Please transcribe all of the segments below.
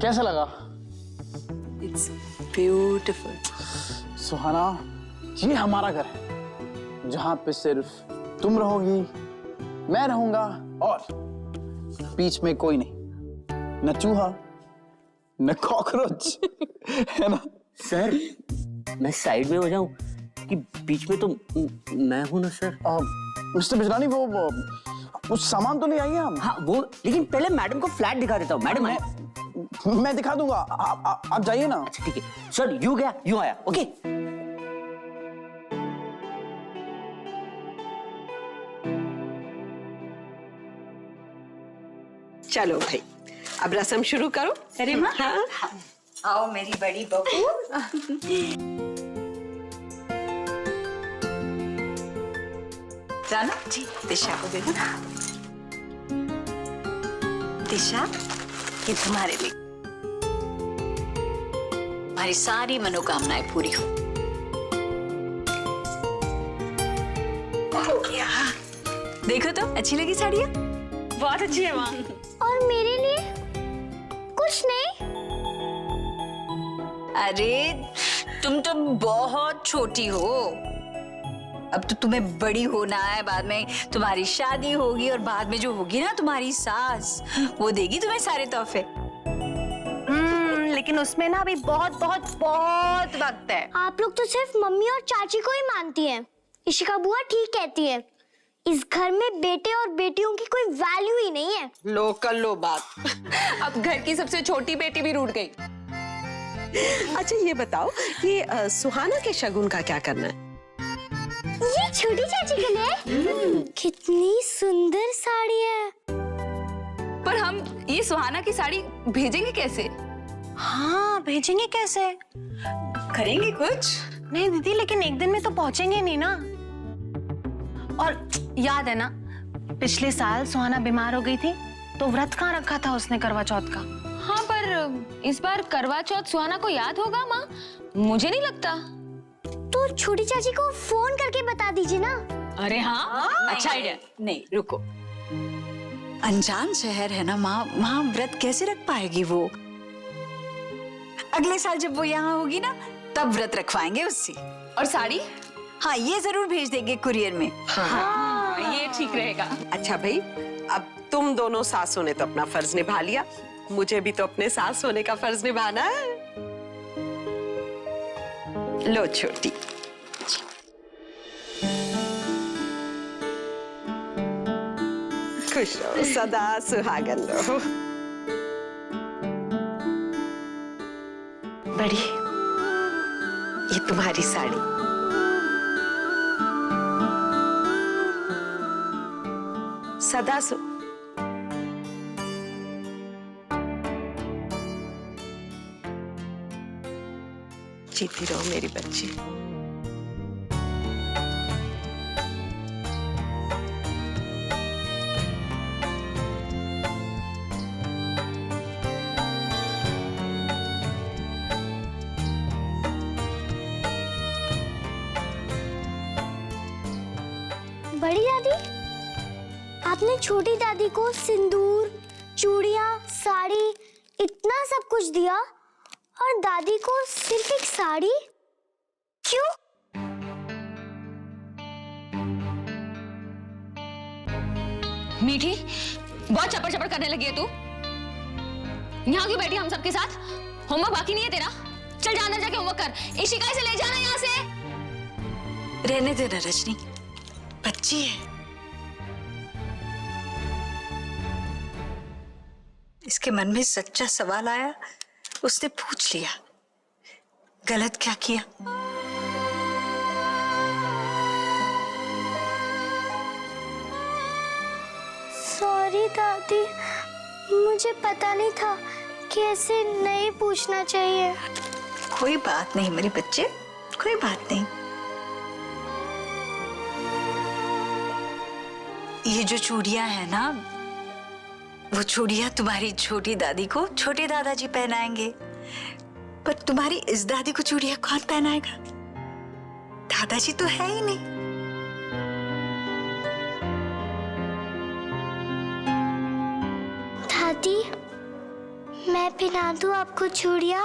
कैसा लगा? It's beautiful. सुहाना, ये हमारा घर है जहां पे सिर्फ तुम रहोगी, मैं रहूंगा और बीच में कोई नहीं, न चूहा न कॉकरोच है ना? सर मैं साइड में हो जाऊं कि बीच में तो मैं हूं ना सर। मिस्टर बिजलानी, वो सामान तो ले आइए हम। हाँ वो, लेकिन पहले मैडम को फ्लैट दिखा देता हूँ। मैडम मैं दिखा दूंगा, आप जाइए ना। अच्छा ठीक है सर, यूं गया यूं आया। ओके चलो भाई, अब रस्म शुरू करो। अरे माँ, हाँ? आओ मेरी बड़ी बहू। जानो जी, दिशा को दे दो। दिशा, ये तुम्हारे लिए, हमारी सारी मनोकामनाएं पूरी हो। क्या देखो तो, अच्छी लगी साड़ियाँ? बहुत अच्छी है माँ। और मेरे लिए कुछ नहीं? अरे तुम तो बहुत छोटी हो, अब तो तुम्हें बड़ी होना है। बाद में तुम्हारी शादी होगी और बाद में जो होगी ना तुम्हारी सास, वो देगी तुम्हें सारे तोहफे। लेकिन उसमें ना अभी बहुत बहुत बहुत वक्त है। आप लोग तो सिर्फ मम्मी और चाची को ही मानती हैं। इशिका बुआ ठीक कहती है, इस घर में बेटे और बेटियों की कोई वैल्यू ही नहीं है। लो कर लो बात। अब घर की सबसे छोटी बेटी भी रूठ गई। अच्छा ये बताओ, ये सुहाना के शगुन का क्या करना है? ये छोटी चाची के लिए कितनी सुंदर साड़ी है। पर हम ये सुहाना की साड़ी भेजेंगे कैसे? हाँ भेजेंगे कैसे? करेंगे कुछ? नहीं दीदी, लेकिन एक दिन में तो पहुंचेंगे नहीं ना। और याद है ना, पिछले साल सुहाना बीमार हो गई थी तो व्रत कहाँ रखा था उसने करवा चौथ का। हाँ पर इस बार करवा चौथ सुहाना को याद होगा माँ? मुझे नहीं लगता। तो छोटी चाची को फोन करके बता दीजिए ना। अरे हाँ, अच्छा आइडिया। नहीं रुको, अनजान शहर है ना माँ, वहाँ व्रत कैसे रख पाएगी वो? अगले साल जब वो यहाँ होगी ना, तब व्रत रखवाएंगे उससे। और साड़ी? हाँ ये जरूर भेज देंगे कुरियर में। हाँ, ये ठीक रहेगा। अच्छा भाई, अब तुम दोनों सासों ने तो अपना फर्ज निभा लिया, मुझे भी तो अपने सास होने का फर्ज निभाना है। लो छोटी, खुश रहो, सदा सुहागन रहो। बड़ी, ये तुम्हारी साड़ी। सदा सु जीती रहो मेरी बच्ची। बड़ी दादी, आपने छोटी दादी को सिंदूर, चूड़ियां, साड़ी, इतना सब कुछ दिया और दादी को सिर्फ एक साड़ी? क्यों? मीठी, बहुत चपर चपर करने लगी है तू। यहाँ क्यों बैठी हम सबके साथ? होमवर्क बाकी नहीं है तेरा? चल जा अंदर जाके होमवर्क कर। इशिका से ले जाना यहाँ से। रहने देना रजनी, बच्ची है। इसके मन में सच्चा सवाल आया, उसने पूछ लिया, गलत क्या किया? सॉरी दादी, मुझे पता नहीं था कि ऐसे नहीं पूछना चाहिए। कोई बात नहीं मेरे बच्चे, कोई बात नहीं। ये जो चूड़ियां है ना, वो चूड़ियां तुम्हारी छोटी दादी को छोटे दादाजी पहनाएंगे, पर तुम्हारी इस दादी को चूड़ियां कौन पहनाएगा? दादाजी तो है ही नहीं। दादी, मैं पहना दूं आपको चूड़ियां?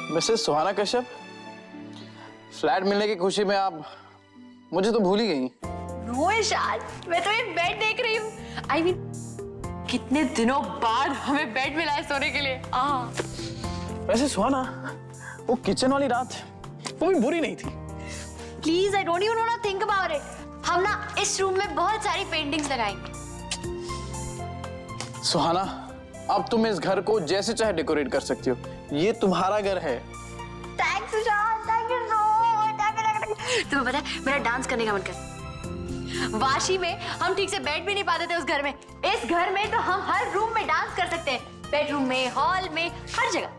मिसेस सुहाना कश्यप, फ्लैट मिलने की खुशी में आप मुझे तो भूल ही गई। नो ईशान, मैं तो ये बेड देख रही हूँ। आई मीन कितने दिनों बाद हमें बेड मिला है सोने के लिए। वैसे सुहाना, वो किचन वाली रात वो भी बुरी नहीं थी। Please, I don't even want to think about it. हम ना इस रूम में बहुत सारी पेंटिंग्स लगाएंगे। सुहाना, अब तुम इस घर को जैसे चाहे डेकोरेट कर सकती हो। ये तुम्हारा घर है। Thanks Ishan, thank you so much. तुम्हें पता है मेरा डांस करने का मन कर। वाशी में हम ठीक से बैठ भी नहीं पाते थे उस घर में। इस घर में तो हम हर रूम में डांस कर सकते हैं, बेडरूम में, हॉल में, हर जगह।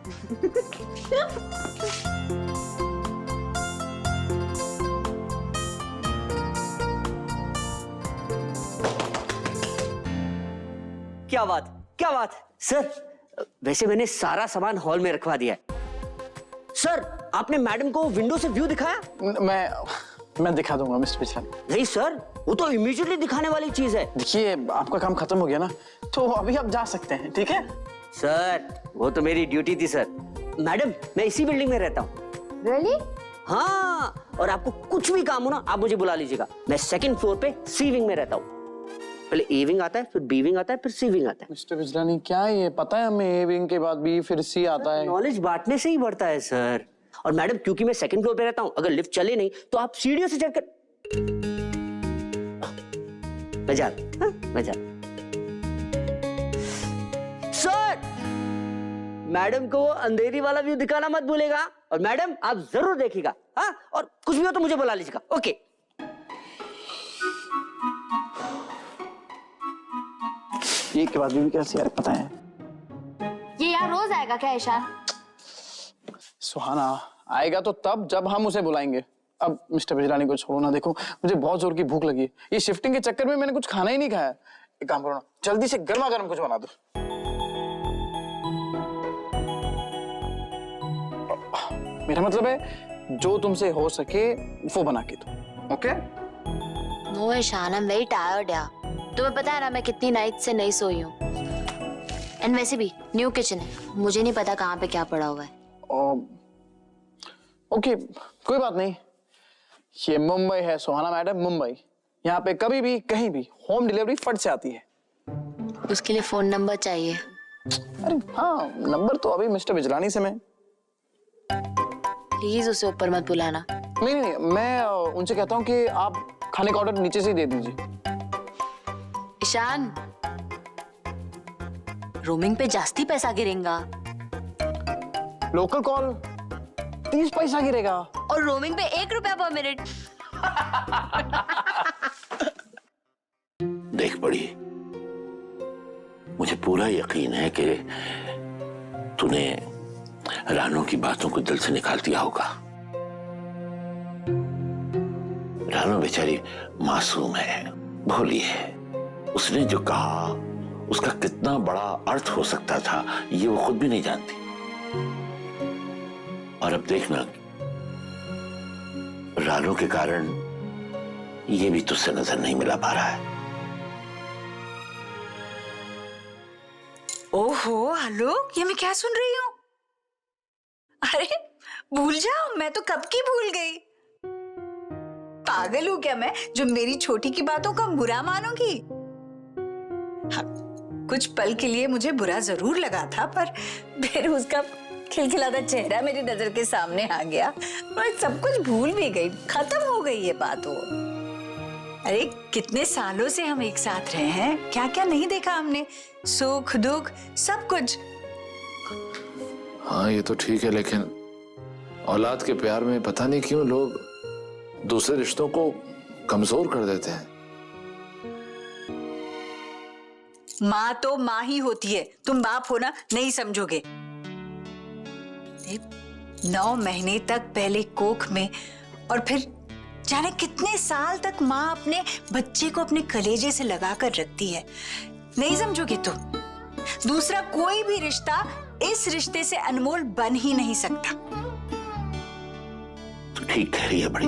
क्या बात, क्या बात। सर, वैसे मैंने सारा सामान हॉल में रखवा दिया है। सर, आपने मैडम को विंडो से व्यू दिखाया? मैं दिखा दूंगा मिस्टर बिजलानी। नहीं सर, वो तो इमीडिएटली दिखाने वाली चीज है। देखिए, आपका काम खत्म हो गया ना, तो अभी आप जा सकते हैं, ठीक है? सर, वो तो मेरी ड्यूटी थी सर। मैडम, मैं इसी बिल्डिंग में रहता हूँ। रियली? हाँ, और आपको कुछ भी काम हो ना, आप मुझे बुला लीजिएगा। मैं सेकंड फ्लोर पे सी विंग में रहता हूँ। पहले ए विंग आता है, फिर बी विंग आता है, फिर सी विंग आता है। मिस्टर बिजलानी, क्या है ये? पता है हमें, ए विंग के बाद बी, फिर सी आता है। नॉलेज बांटने से ही बढ़ता है सर। और मैडम, क्योंकि मैं सेकंड फ्लोर पे रहता हूँ, अगर लिफ्ट चले नहीं तो आप सीढ़ियों से चढ़कर मजा। सर, मैडम को अंधेरी वाला व्यू दिखाना मत भूलेगा। और मैडम, आप जरूर देखिएगा। हाँ, और कुछ भी हो तो मुझे बुला लीजिएगा। ओके। ये के बाद भी कैसे यार, पता है? ये यहाँ रोज आएगा क्या ईशान? सुहाना, आएगा तो तब जब हम उसे बुलाएंगे। अब मिस्टर बिजलानी को छोड़ो ना, देखो मुझे बहुत जोर की भूख लगी है। ये शिफ्टिंग के चक्कर में मैंने कुछ खाना ही नहीं खाया। एक काम करो ना, जल्दी से गर्मा गर्म कुछ बना दो। मेरा मतलब है जो तुमसे हो सके वो बना के दो, okay? No Ishan, I am very tired यार। तुम्हें पता है ना मैं कितनी नाइट से नहीं सोई हूँ। एंड वैसे भी न्यू किचन है, मुझे नहीं पता कहाँ पे क्या पड़ा हुआ है। ओके, कोई बात नहीं। ये मुंबई है सुहाना मैडम, मुंबई। यहाँ पे कभी भी कहीं भी होम डिलीवरी फट से आती है। उसके लिए फोन नंबर चाहिए। अरे हाँ, नंबर तो अभी मिस्टर बिजलानी से मैं। प्लीज उसे ऊपर मत बुलाना। नहीं, मैं उनसे कहता हूँ कि आप खाने का ऑर्डर नीचे से ही दे दीजिए। ईशान, रोमिंग पे जास्ती पैसा गिरेगा। लोकल कॉल 30 पैसा गिरेगा। और रोमिंग पे 1 रुपया पर मिनट। देख बड़ी, मुझे पूरा यकीन है कि तूने रानू की बातों को दिल से निकाल दिया होगा। रानू बेचारी मासूम है, भोली है। उसने जो कहा उसका कितना बड़ा अर्थ हो सकता था ये वो खुद भी नहीं जानती। और अब देखना, रानू के कारण ये भी तुझसे नजर नहीं मिला पा रहा है। ओहो आलोक, ये मैं क्या सुन रही हूँ? अरे भूल जाओ, मैं तो कब की भूल गई। पागल हूँ क्या मैं, जो मेरी छोटी की बातों का बुरा मानूंगी? हाँ, कुछ पल के लिए मुझे बुरा जरूर लगा था, पर फिर उसका खिलखिलाता चेहरा मेरी नजर के सामने आ गया। मैं सब कुछ भूल भी गई, खत्म हो गई ये बात। वो अरे कितने सालों से हम एक साथ रहे हैं, क्या क्या नहीं देखा हमने, सुख दुख सब कुछ। हाँ ये तो ठीक है, लेकिन औलाद के प्यार में पता नहीं क्यों लोग दूसरे रिश्तों को कमजोर कर देते हैं। माँ तो माँ ही होती है, तुम बाप हो ना, नहीं समझोगे। 9 महीने तक पहले कोख में और फिर जाने कितने साल तक माँ अपने बच्चे को अपने कलेजे से लगा कर रखती है, नहीं समझोगे तुम। दूसरा कोई भी रिश्ता इस रिश्ते से अनमोल बन ही नहीं सकता। तो ठीक कह रही है बड़ी।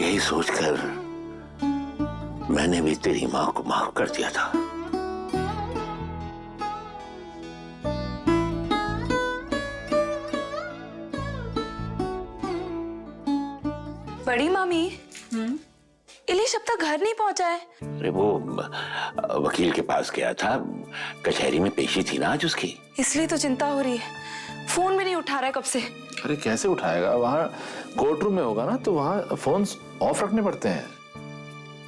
यही सोचकर मैंने भी तेरी माँ को माफ कर दिया था। बड़ी मामी, इलिश अब तक घर नहीं पहुंचा है। अरे वो वकील के पास गया था, कचहरी में पेशी थी ना आज उसकी, इसलिए तो चिंता हो रही है। फोन भी नहीं उठा रहा है कब से। अरे कैसे उठाएगा, वहाँ कोर्ट रूम में होगा ना, तो वहाँ फोन ऑफ रखने पड़ते हैं।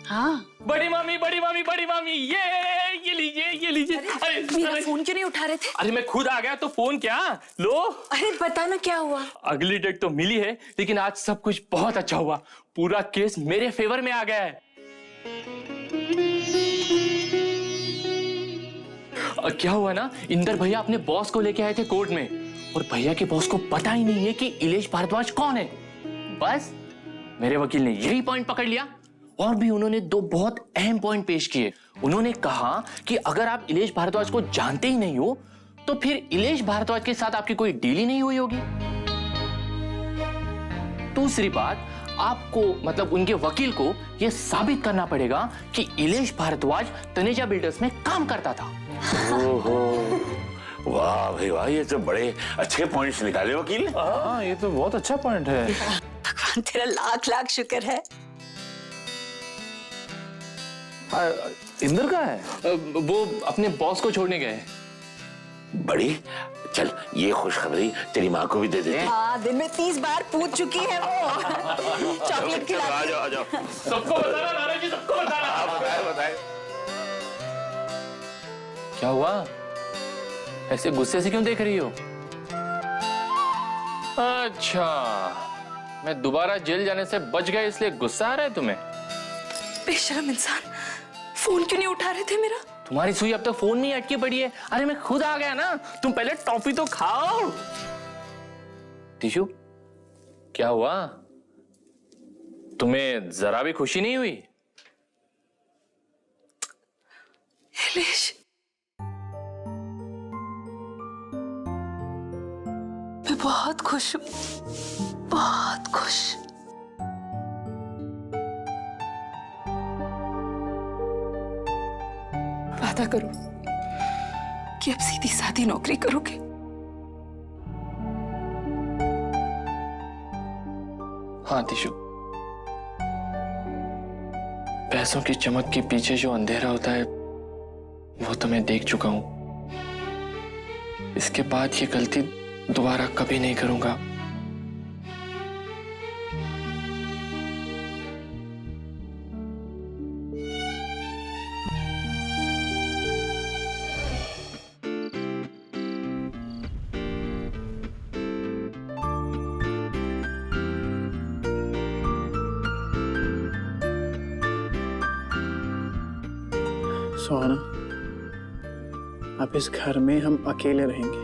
हाँ बड़ी मामी बड़ी मामी बड़ी मामी, ये लीजिए ये लीजिए। अरे मेरा फोन क्यों नहीं उठा रहे थे? अरे मैं खुद आ गया तो फोन क्या लो। अरे बता ना क्या हुआ। अगली डेट तो मिली है, लेकिन आज सब कुछ बहुत अच्छा हुआ। पूरा केस मेरे फेवर में आ गया है। क्या हुआ ना, इंदर भैया अपने बॉस को लेके आए थे कोर्ट में, और भैया के बॉस को पता ही नहीं है कि इलेश भारद्वाज कौन है। बस मेरे वकील ने यही पॉइंट पकड़ लिया, और भी उन्होंने 2 बहुत अहम पॉइंट पेश किए। उन्होंने कहा कि अगर आप इलेश भारद्वाज को जानते ही नहीं हो, तो फिर इलेश भारद्वाज के साथ आपकी कोई डील ही नहीं हुई होगी। दूसरी बात, आपको मतलब उनके वकील को यह साबित करना पड़ेगा कि इलेश भारद्वाज तनेजा बिल्डर्स में काम करता था। ओहो, वाह भाई वाह, ये तो बड़े अच्छे पॉइंट्स निकाले वकील। हाँ, ये तो बहुत अच्छा पॉइंट है। भगवान तेरा लाख लाख शुक्र है। इंदर कहाँ है? वो अपने बॉस को छोड़ने गए। बड़ी चल, ये खुशखबरी तेरी माँ को भी दे देते। हाँ, दिन में 30 बार पूछ चुकी है वो। चॉकलेट खिला आ जाओ आ जाओ। सबको बताना नारायण जी, सबको बताना। बताए। क्या हुआ, ऐसे गुस्से से क्यों देख रही हो? अच्छा, मैं दोबारा जेल जाने से बच गया इसलिए गुस्सा आ रहा है तुम्हें? बेशरम इंसान, फोन क्यों नहीं उठा रहे थे मेरा? तुम्हारी सुई अब तक फोन नहीं अटकी पड़ी है। अरे मैं खुद आ गया ना, तुम पहले टॉफी तो खाओ। टिशु, क्या हुआ, तुम्हें जरा भी खुशी नहीं हुई? इलेश, मैं बहुत खुश हूँ, बहुत खुश। वादा करो कि अब सीधी सादी नौकरी करोगे। हाँ टिशु, पैसों की चमक के पीछे जो अंधेरा होता है वो तो मैं देख चुका हूं। इसके बाद ये गलती दोबारा कभी नहीं करूंगा। सुहाना, अब इस घर में हम अकेले रहेंगे।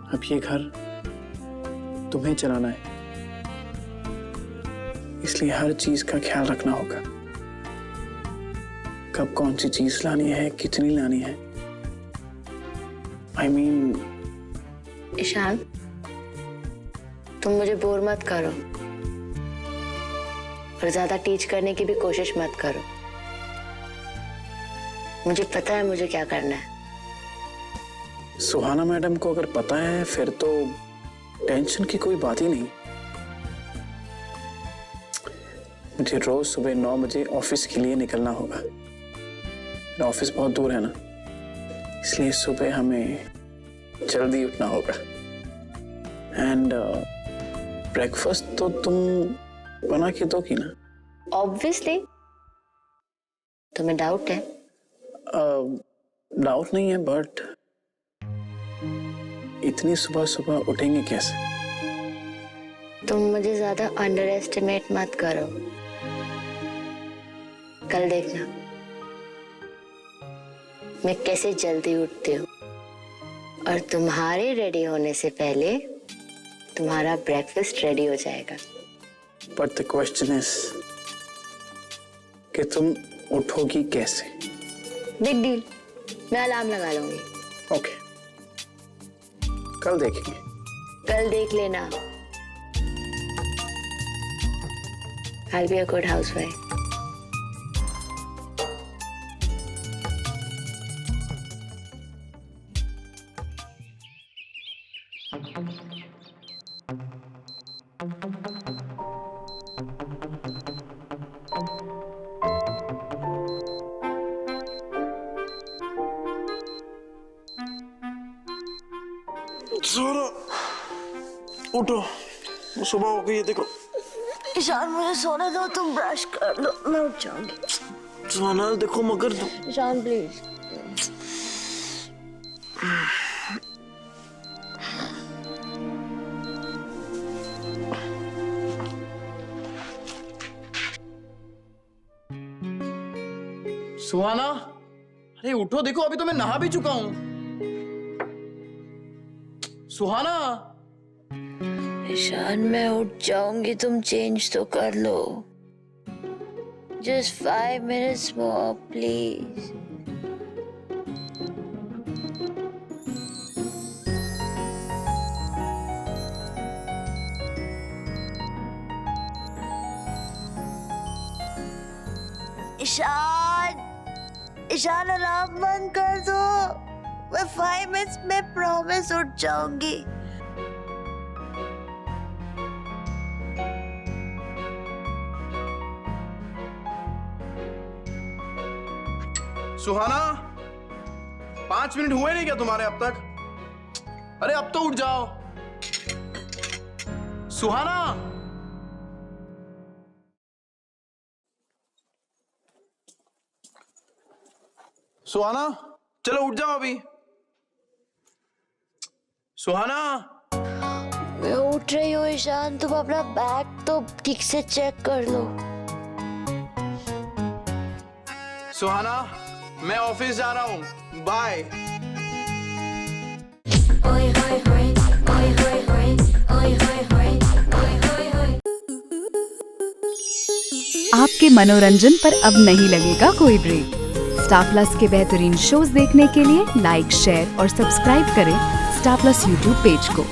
अब ये घर तुम्हें चलाना है, इसलिए हर चीज का ख्याल रखना होगा। कब कौन सी चीज लानी है, कितनी लानी है। I mean, ईशान, तुम मुझे बोर मत करो और ज्यादा टीच करने की भी कोशिश मत करो। मुझे पता है मुझे क्या करना है। सुहाना मैडम को अगर पता है फिर तो टेंशन की कोई बात ही नहीं। मुझे रोज सुबह 9 बजे ऑफिस के लिए निकलना होगा। मेरा ऑफिस बहुत दूर है ना, इसलिए सुबह हमें जल्दी उठना होगा। एंड ब्रेकफास्ट तो तुम बना के दोगी ना? ऑब्वियसली। तुम्हें डाउट है? डाउट नहीं है, बट इतनी सुबह सुबह उठेंगे कैसे? तुम मुझे ज्यादा अंडर एस्टिमेट मत करो। कल देखना मैं कैसे जल्दी उठती हूँ और तुम्हारे रेडी होने से पहले तुम्हारा ब्रेकफास्ट रेडी हो जाएगा। बट द क्वेश्चन इज कि तुम उठोगी कैसे? बिग डील, मैं अलार्म लगा लूंगी। ओके, कल देखेंगे। कल देख लेना। I'll be a good housewife. उठो, सुबह हो गई है, देखो। ईशान मुझे सोने दो, तुम ब्रश कर लो, मैं उठ जाऊंगी। सुहाना देखो, मगर ईशान प्लीज। सुहाना, अरे उठो, देखो अभी तो मैं नहा भी चुका हूं। सुहाना। ईशान मैं उठ जाऊंगी, तुम चेंज तो कर लो। Just 5 minutes more, please. Ishan, Ishan alarm बंद कर दो। मैं 5 मिनट्स में प्रॉमिस उठ जाऊंगी। सुहाना, 5 मिनट हुए नहीं क्या तुम्हारे अब तक? अरे अब तो उठ जाओ। सुहाना। सुहाना, चलो उठ जाओ अभी। सुहाना। मैं उठ रही हूँ ईशान, तुम अपना बैग तो ठीक से चेक कर लो। सुहाना, मैं ऑफिस जा रहा हूँ, बाय। आपके मनोरंजन पर अब नहीं लगेगा कोई ब्रेक। स्टार प्लस के बेहतरीन शोज देखने के लिए लाइक, शेयर और सब्सक्राइब करें स्टार प्लस यूट्यूब पेज को।